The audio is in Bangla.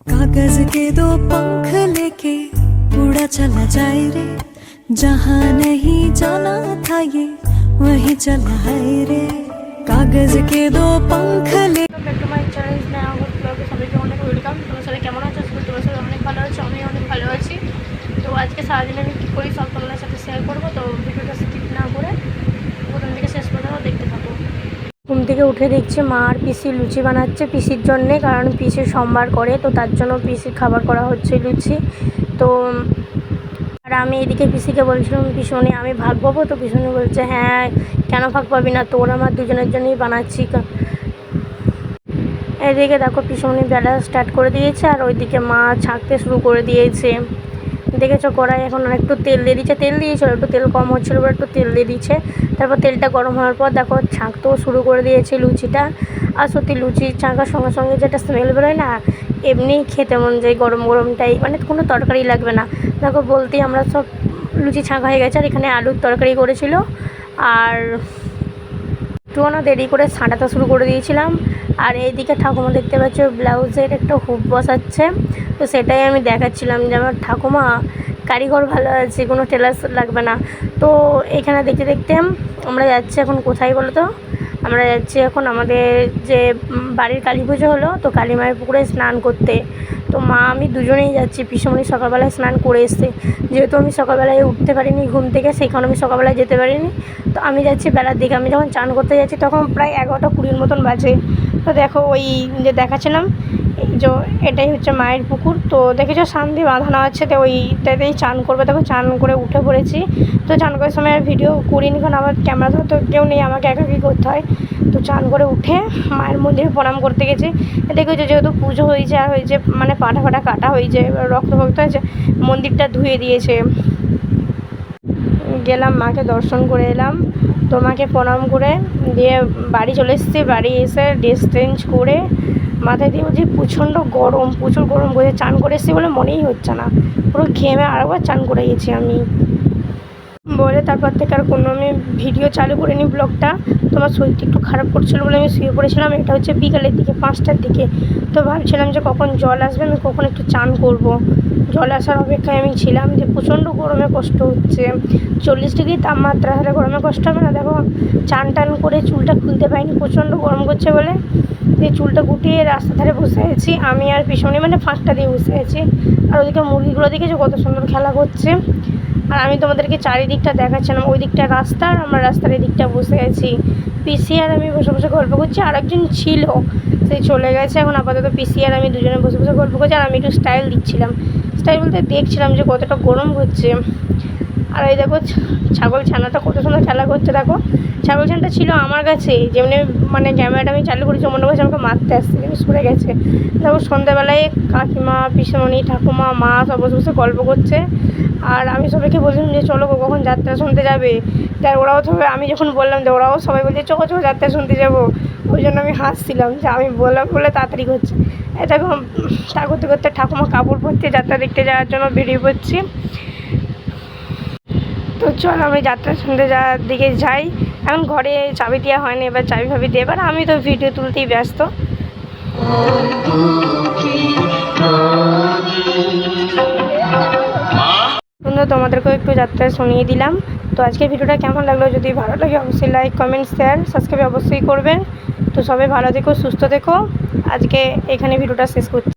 कागज के दो पंख लेके उड़ा चला जाए रे, जहाँ नहीं जाना था ये वहीं चला है रे। कागज के दो पंख ले সবাইকে অনেক ওয়েলকাম। তোমার সাথে কেমন আছো? তোমার সাথে অনেক ভালো আছো, আমি অনেক ভালো আছি। তো আজকে সারাদিন আমি কী করি সব তোমাদের সাথে শেয়ার করবো। তো ভিডিওটা স্কিপ না করে প্রথম থেকে শেষ পর্যন্ত দেখতে থাকো। ঘুম থেকে উঠে দেখছি মা আর পিসি লুচি বানাচ্ছে পিসির জন্যে, কারণ পিসি সোমবার করে, তো তার জন্য পিসির খাবার করা হচ্ছে লুচি। তো আর আমি এদিকে পিসিকে বলছিলাম পিসনি আমি ভাগ পাবো, তো পিসনি বলছে হ্যাঁ কেন ভাগ পাবি না, তোর আমার দুজনের জন্যই বানাচ্ছি। এদিকে দেখো পিসনি বেলা স্টার্ট করে দিয়েছে আর ওইদিকে মা ছাঁকতে শুরু করে দিয়েছে। দেখেছো কড়াই এখন একটু তেল দিয়ে দিচ্ছে, তেল দিয়েছিল একটু তেল কম হচ্ছিলো বলে একটু তেল দিয়ে দিচ্ছে। তারপর তেলটা গরম হওয়ার পর দেখো ছাঁকতেও শুরু করে দিয়েছে লুচিটা। আর সত্যি লুচি ছাঁকার সঙ্গে সঙ্গে যেটা স্মেল বেরোয় না, এমনি খেতে মন যায় গরম গরমটাই, মানে কোনো তরকারি লাগবে না। দেখো বলতেই আমরা সব লুচি ছাঁকা হয়ে গেছে। আর এখানে আলুর তরকারি করেছিল আর একটুও না দেরি করে ছাঁটাতে শুরু করে দিয়েছিলাম। আর এইদিকে ঠাকুমা দেখতে পাচ্ছ ব্লাউজের একটা হুক বসাচ্ছে, তো সেটাই আমি দেখাচ্ছিলাম যে আমার ঠাকুমা কারিগর ভালো আছে, কোনো টেলার লাগবে না। তো এখানে দেখতে দেখতে আমরা যাচ্ছি এখন কোথায় বলো তো, আমরা যাচ্ছি এখন আমাদের যে বাড়ির কালী পুজো হলো, তো কালী মায়ের পুকুরে স্নান করতে। তো মা আমি দুজনেই যাচ্ছি। পিসমণি সকালবেলায় স্নান করে এসছে, যেহেতু আমি সকালবেলায় উঠতে পারিনি ঘুম থেকে, সেই কারণে আমি সকালবেলায় যেতে পারিনি। তো আমি যাচ্ছি বেলার দিকে। আমি যখন চান করতে যাচ্ছি তখন প্রায় 11টা 20 মতন বাজে। তো দেখো ওই যে দেখাচ্ছিলাম এই যে এটাই হচ্ছে মায়ের পুকুর। তো দেখেছো শান্তি বাঁধানো আছে, তো ওইটাতেই চান করবে। দেখো চান করে উঠে পড়েছি। তো চান করার সময় আর ভিডিও করিনি, কারণ আমার ক্যামেরা ধরতে কেউ নেই, আমাকে একাকি করতে হয়। তো চান করে উঠে মায়ের মন্দিরে প্রণাম করতে গেছি। দেখেছো যেহেতু পুজো হয়েছে আর হয়েছে মানে পাটা ফাটা কাটা হয়েছে, রক্ত ফক্ত হয়েছে, মন্দিরটা ধুয়ে দিয়েছে। গেলাম মাকে দর্শন করে এলাম, তো মাকে প্রণাম করে দিয়ে বাড়ি চলে এসেছি। বাড়ি এসে ড্রেস চেঞ্জ করে মাথায় দিয়ে বলছি প্রচণ্ড গরম, প্রচুর গরম করে চান করে এসেছি বলে মনেই হচ্ছে না, পুরো ঘেমে আরেকবার চান করে গেছি আমি বলে। তারপর থেকে আর কোনো আমি ভিডিও চালু করিনি ব্লগটা। তোমার শরীরটা একটু খারাপ করছিলো বলে আমি শুয়ে পড়েছিলাম। এটা হচ্ছে বিকালের দিকে 5টার দিকে। তো ভাবছিলাম যে কখন জল আসবে, আমি কখন একটু চান করব। জল আসার অপেক্ষায় আমি ছিলাম, যে প্রচণ্ড গরমে কষ্ট হচ্ছে। 40 ডিগ্রি তাপমাত্রা, হলে গরমে কষ্ট হবে না? দেখো চান টান করে চুলটা খুলতে পারিনি, প্রচণ্ড গরম করছে বলে। দিয়ে চুলটা গুটিয়ে রাস্তা ধারে বসে আছি আমি আর পিছনে, মানে ফাঁকটা দিয়ে বসে আছি। আর ওদিকে মুরগিগুলো দেখেছো কত সুন্দর খেলা করছে। আর আমি তোমাদেরকে চারিদিকটা দেখাচ্ছিলাম, ওই দিকটা রাস্তা আর আমরা রাস্তার এই দিকটা বসে আছি। পিসি আর আমি বসে বসে গল্প করছি, আর একজন ছিল সেই চলে গেছে। এখন আপাতত পিসি আর আমি দুজনে বসে বসে গল্প করছি। আর আমি একটু স্টাইল দিচ্ছিলাম, স্টাইল বলতে দেখছিলাম যে কতটা গরম হচ্ছে। আর এই দেখো ছাগল ছানাটা কত সুন্দর খেলা করছে। দেখো ছাগল ছানাটা ছিল আমার কাছে, যেমনি মানে ক্যামেরাটা আমি চালু করেছি মনে করছে আমাকে মারতে আসছে, কিন্তু সরে গেছে। দেখো সন্ধ্যাবেলায় কাকিমা পিসমণি ঠাকুমা মা সব বসে বসে গল্প করছে। আর আমি সবাইকে বলছিলাম যে চলো কখন যাত্রা শুনতে যাবে। তার ওরাও সবাই, আমি যখন বললাম যে ওরাও সবাই বলছে চো চো যাত্রা শুনতে যাবো। ওই জন্য আমি হাসছিলাম যে আমি বললাম বলে তাড়াতাড়ি করছে। এটা তা করতে করতে ঠাকুমা কাপড় পরতে যাত্রা দেখতে যাওয়ার জন্য বেরিয়ে পড়ছি। তো চলো আমি যাত্রা শুনতে যাওয়ার দিকে যাই। এখন ঘরে চাবি দেওয়া হয়নি, এবার চাবি ফাবি দিয়ে, এবার আমি তো ভিডিও তুলতেই ব্যস্ত। বন্ধু তোমাদেরকেও একটু যাত্রা শুনিয়ে দিলাম। তো আজকের ভিডিওটা কেমন লাগলো, যদি ভালো লাগে অবশ্যই লাইক কমেন্ট শেয়ার সাবস্ক্রাইব অবশ্যই করবেন। তো সবাই ভালো থেকো সুস্থ থেকো। আজকে এখানে ভিডিওটা শেষ করছি।